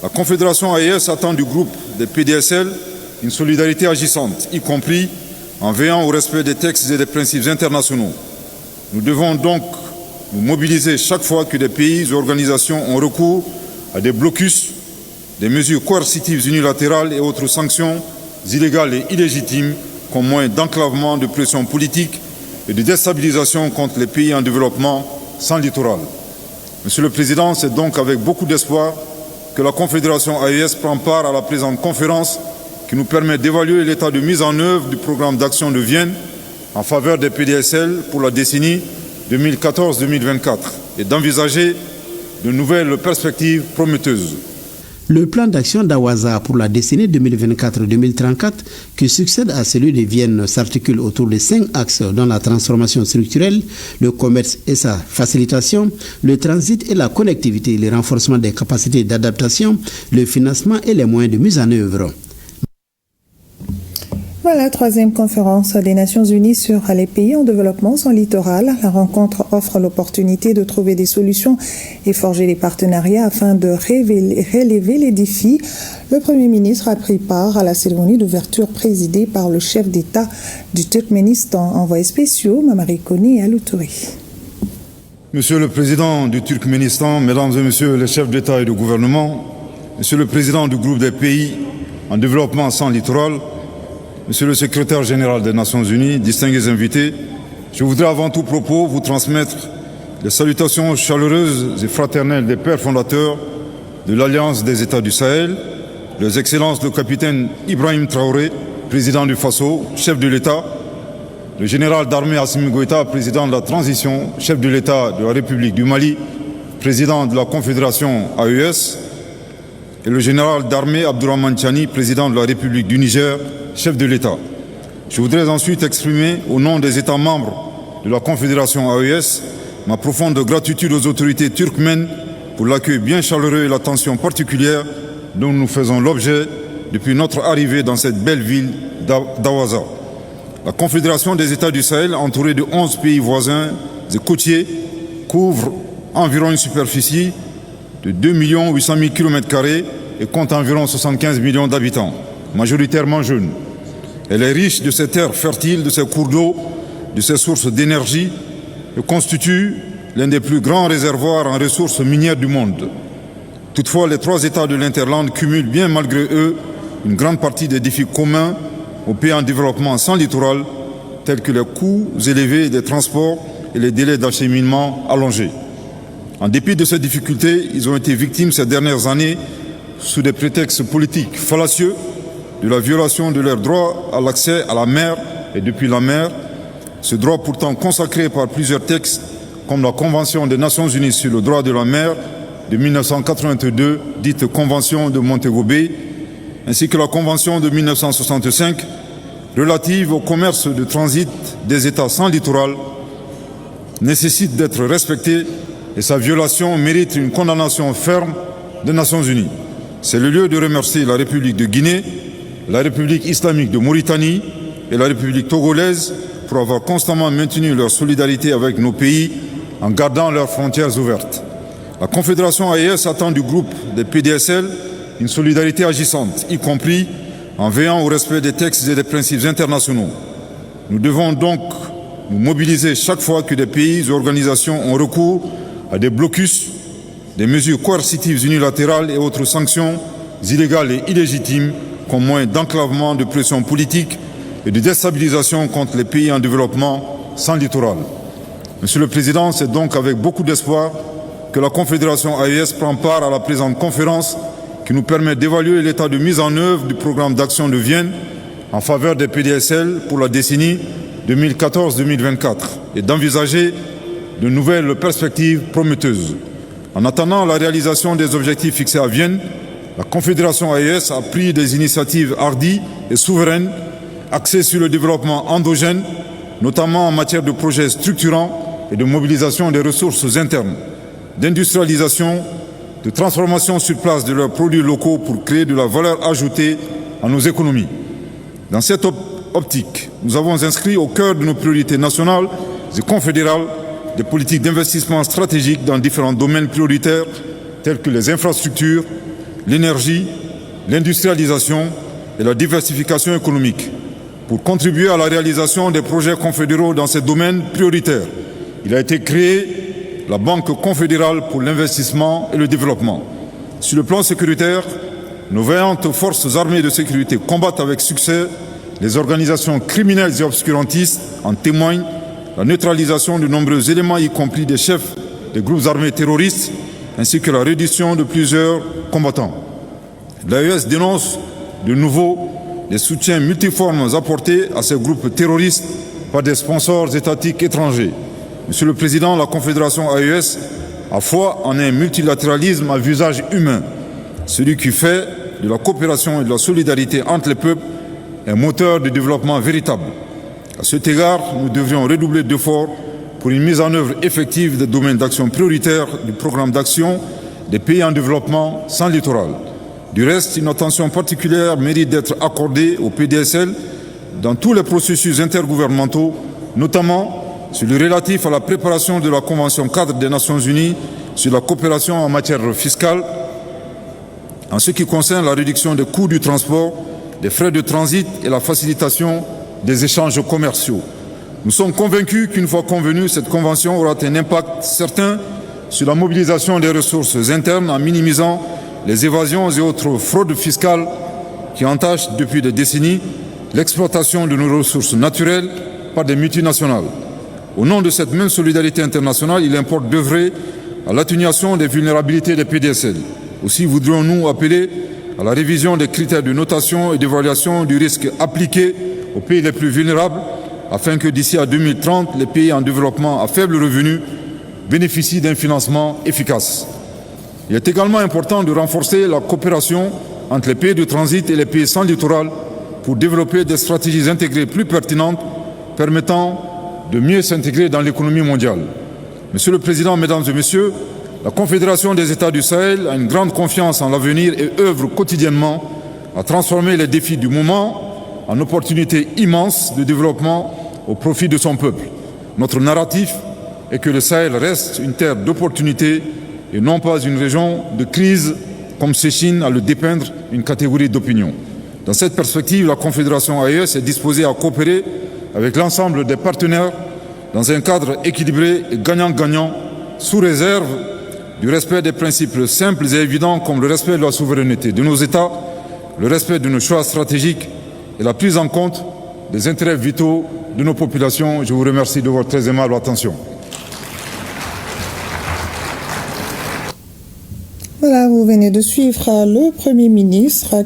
La Confédération AES attend du groupe des PDSL une solidarité agissante, y compris en veillant au respect des textes et des principes internationaux. Nous devons donc nous mobiliser chaque fois que des pays ou organisations ont recours à des blocus, des mesures coercitives unilatérales et autres sanctions illégales et illégitimes comme moyen d'enclavement, de pression politique et de déstabilisation contre les pays en développement sans littoral. Monsieur le Président, c'est donc avec beaucoup d'espoir que la Confédération AES prend part à la présente conférence qui nous permet d'évaluer l'état de mise en œuvre du programme d'action de Vienne en faveur des PDSL pour la décennie 2014-2024 et d'envisager de nouvelles perspectives prometteuses. Le plan d'action d'Awaza pour la décennie 2024-2034, qui succède à celui de Vienne, s'articule autour de 5 axes dont la transformation structurelle, le commerce et sa facilitation, le transit et la connectivité, le renforcement des capacités d'adaptation, le financement et les moyens de mise en œuvre. Voilà, troisième conférence des Nations Unies sur les pays en développement sans littoral. La rencontre offre l'opportunité de trouver des solutions et forger des partenariats afin de relever les défis. Le Premier ministre a pris part à la cérémonie d'ouverture présidée par le chef d'État du Turkménistan. Envoyés spéciaux, Mamari Koni et Aloutouri. Monsieur le Président du Turkménistan, Mesdames et Messieurs les chefs d'État et de gouvernement, Monsieur le Président du groupe des pays en développement sans littoral, Monsieur le Secrétaire général des Nations Unies, distingués invités, je voudrais avant tout propos vous transmettre les salutations chaleureuses et fraternelles des pères fondateurs de l'Alliance des États du Sahel, leurs Excellences le capitaine Ibrahim Traoré, président du Faso, chef de l'État, le général d'armée Assimi Goïta, président de la transition, chef de l'État de la République du Mali, président de la Confédération AES, et le général d'armée Abdourahmane Tchani, président de la République du Niger, chef de l'État. Je voudrais ensuite exprimer, au nom des États membres de la Confédération AES, ma profonde gratitude aux autorités turkmènes pour l'accueil bien chaleureux et l'attention particulière dont nous faisons l'objet depuis notre arrivée dans cette belle ville d'Awaza. La Confédération des États du Sahel, entourée de 11 pays voisins et côtiers, couvre environ une superficie de 2 800 000 km² et compte environ 75 millions d'habitants, majoritairement jeunes. Elle est riche de ses terres fertiles, de ses cours d'eau, de ses sources d'énergie et constitue l'un des plus grands réservoirs en ressources minières du monde. Toutefois, les 3 États de l'Interland cumulent bien malgré eux une grande partie des défis communs aux pays en développement sans littoral, tels que les coûts élevés des transports et les délais d'acheminement allongés. En dépit de ces difficultés, ils ont été victimes ces dernières années, sous des prétextes politiques fallacieux, de la violation de leur droit à l'accès à la mer et depuis la mer, ce droit pourtant consacré par plusieurs textes comme la Convention des Nations Unies sur le droit de la mer de 1982, dite Convention de Montego Bay, ainsi que la Convention de 1965 relative au commerce de transit des États sans littoral, nécessite d'être respectée et sa violation mérite une condamnation ferme des Nations Unies. C'est le lieu de remercier la République de Guinée, la République islamique de Mauritanie et la République togolaise pour avoir constamment maintenu leur solidarité avec nos pays en gardant leurs frontières ouvertes. La Confédération AES attend du groupe des PDSL une solidarité agissante, y compris en veillant au respect des textes et des principes internationaux. Nous devons donc nous mobiliser chaque fois que des pays ou organisations ont recours à des blocus, des mesures coercitives unilatérales et autres sanctions illégales et illégitimes comme moyen d'enclavement, de pression politique et de déstabilisation contre les pays en développement sans littoral. Monsieur le Président, c'est donc avec beaucoup d'espoir que la Confédération AES prend part à la présente conférence qui nous permet d'évaluer l'état de mise en œuvre du programme d'action de Vienne en faveur des PDSL pour la décennie 2014-2024 et d'envisager de nouvelles perspectives prometteuses. En attendant la réalisation des objectifs fixés à Vienne, la Confédération AES a pris des initiatives hardies et souveraines axées sur le développement endogène, notamment en matière de projets structurants et de mobilisation des ressources internes, d'industrialisation, de transformation sur place de leurs produits locaux pour créer de la valeur ajoutée à nos économies. Dans cette optique, nous avons inscrit au cœur de nos priorités nationales et confédérales des politiques d'investissement stratégiques dans différents domaines prioritaires tels que les infrastructures, l'énergie, l'industrialisation et la diversification économique. Pour contribuer à la réalisation des projets confédéraux dans ces domaines prioritaires, il a été créé la Banque confédérale pour l'investissement et le développement. Sur le plan sécuritaire, nos vaillantes forces armées de sécurité combattent avec succès les organisations criminelles et obscurantistes. En témoigne la neutralisation de nombreux éléments, y compris des chefs des groupes armés terroristes, ainsi que la reddition de plusieurs combattants. L'AES dénonce de nouveau les soutiens multiformes apportés à ces groupes terroristes par des sponsors étatiques étrangers. Monsieur le Président, la Confédération AES a foi en un multilatéralisme à visage humain, celui qui fait de la coopération et de la solidarité entre les peuples un moteur de développement véritable. À cet égard, nous devrions redoubler d'efforts pour une mise en œuvre effective des domaines d'action prioritaires du programme d'action des pays en développement sans littoral. Du reste, une attention particulière mérite d'être accordée au PDSL dans tous les processus intergouvernementaux, notamment celui relatif à la préparation de la Convention cadre des Nations Unies sur la coopération en matière fiscale, en ce qui concerne la réduction des coûts du transport, des frais de transit et la facilitation des échanges commerciaux. Nous sommes convaincus qu'une fois convenue, cette convention aura un impact certain sur la mobilisation des ressources internes en minimisant les évasions et autres fraudes fiscales qui entachent depuis des décennies l'exploitation de nos ressources naturelles par des multinationales. Au nom de cette même solidarité internationale, il importe d'œuvrer à l'atténuation des vulnérabilités des PDSL. Aussi voudrions-nous appeler à la révision des critères de notation et d'évaluation du risque appliqués aux pays les plus vulnérables, afin que d'ici à 2030, les pays en développement à faible revenu bénéficient d'un financement efficace. Il est également important de renforcer la coopération entre les pays de transit et les pays sans littoral pour développer des stratégies intégrées plus pertinentes permettant de mieux s'intégrer dans l'économie mondiale. Monsieur le Président, Mesdames et Messieurs, la Confédération des États du Sahel a une grande confiance en l'avenir et œuvre quotidiennement à transformer les défis du moment en opportunités immenses de développement au profit de son peuple. Notre narratif est que le Sahel reste une terre d'opportunités et non pas une région de crise, comme s'échine à le dépeindre une catégorie d'opinion. Dans cette perspective, la Confédération AES est disposée à coopérer avec l'ensemble des partenaires dans un cadre équilibré et gagnant-gagnant, sous réserve du respect des principes simples et évidents comme le respect de la souveraineté de nos États, le respect de nos choix stratégiques et la prise en compte des intérêts vitaux de nos populations. Je vous remercie de votre très aimable attention. Voilà, vous venez de suivre le Premier ministre